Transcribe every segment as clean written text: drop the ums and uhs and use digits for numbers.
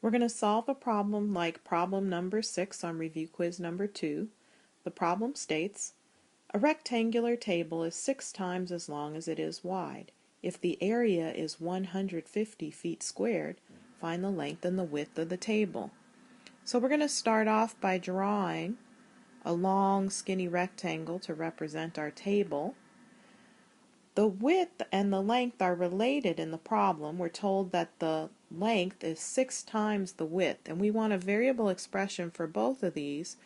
We're going to solve a problem like problem number 6 on review quiz number 2. The problem states, a rectangular table is 6 times as long as it is wide. If the area is 150 feet squared, find the length and the width of the table. So we're going to start off by drawing a long skinny rectangle to represent our table. The width and the length are related in the problem. We're told that the length is 6 times the width, and we want a variable expression for both of these.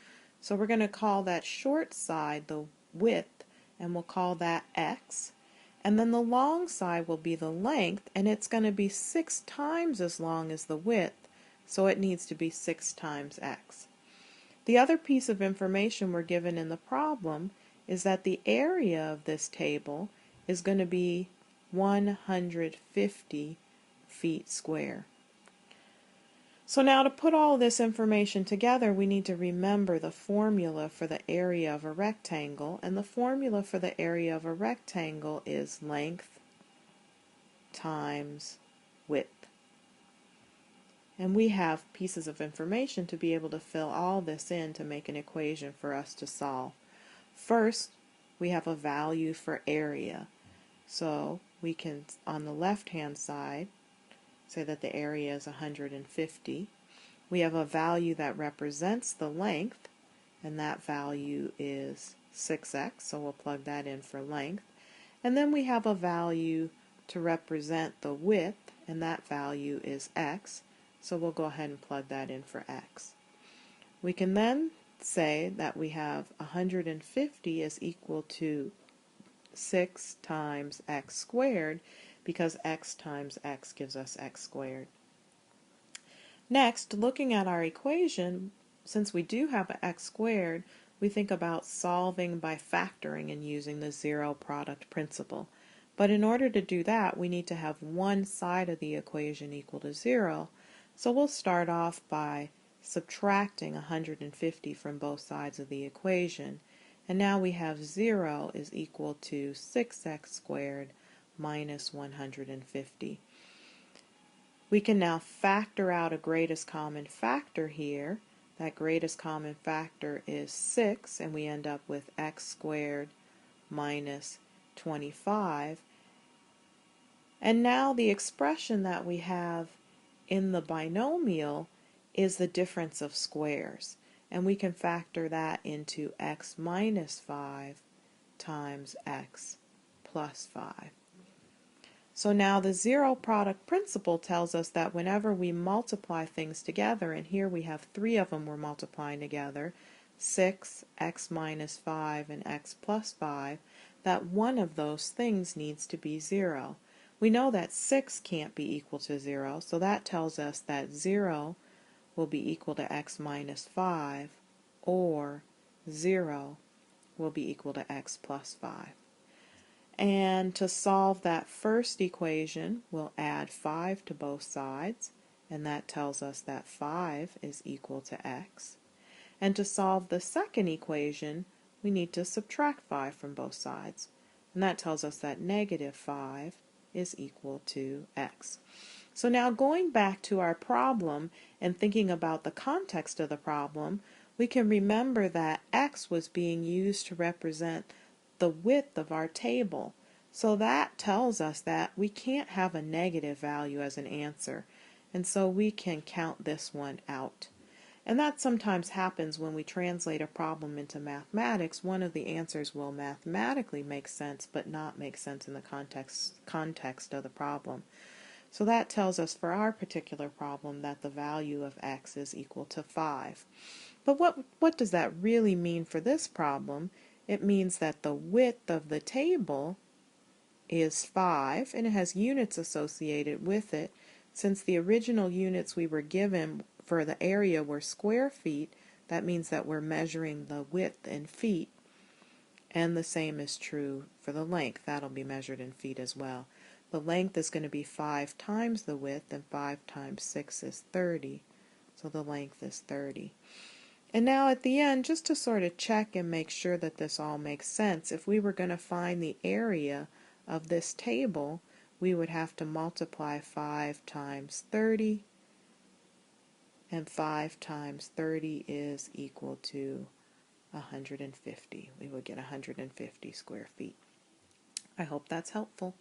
So we're going to call that short side the width, and we'll call that x. And then the long side will be the length, and it's going to be 6 times as long as the width, so it needs to be 6 times x. The other piece of information we're given in the problem is that the area of this table is going to be 150 feet square. So now to put all this information together, we need to remember the formula for the area of a rectangle, and the formula for the area of a rectangle is length times width. And we have pieces of information to be able to fill all this in to make an equation for us to solve. First, we have a value for area. So we can, on the left-hand side, say that the area is 150. We have a value that represents the length, and that value is 6x, so we'll plug that in for length. And then we have a value to represent the width, and that value is x, so we'll go ahead and plug that in for x. We can then say that we have 150 is equal to 6 times x squared, because x times x gives us x squared. Next, looking at our equation, since we do have an x squared, we think about solving by factoring and using the zero product principle. But in order to do that, we need to have one side of the equation equal to 0. So we'll start off by subtracting 150 from both sides of the equation. And now we have 0 is equal to 6x squared minus 150. We can now factor out a greatest common factor here. That greatest common factor is 6, and we end up with x squared minus 25. And now the expression that we have in the binomial is the difference of squares. And we can factor that into x minus 5 times x plus 5. So now the zero product principle tells us that whenever we multiply things together, and here we have 3 of them we're multiplying together, 6, x minus 5, and x plus 5, that one of those things needs to be 0. We know that 6 can't be equal to 0, so that tells us that 0 will be equal to x minus 5, or 0 will be equal to x plus 5. And to solve that first equation, we'll add 5 to both sides, and that tells us that 5 is equal to x. And to solve the second equation, we need to subtract 5 from both sides, and that tells us that negative 5 is equal to x. So now going back to our problem and thinking about the context of the problem, we can remember that x was being used to represent the width of our table. So that tells us that we can't have a negative value as an answer, and so we can count this one out. And that sometimes happens when we translate a problem into mathematics. One of the answers will mathematically make sense but not make sense in the context of the problem. So that tells us for our particular problem that the value of x is equal to 5. But what does that really mean for this problem? It means that the width of the table is 5, and it has units associated with it. Since the original units we were given for the area were square feet, that means that we're measuring the width in feet. And the same is true for the length. That'll be measured in feet as well. The length is going to be 5 times the width, and 5 times 6 is 30. So the length is 30. And now at the end, just to sort of check and make sure that this all makes sense, if we were going to find the area of this table, we would have to multiply 5 times 30 and 5 times 30 is equal to 150. We would get 150 square feet. I hope that's helpful.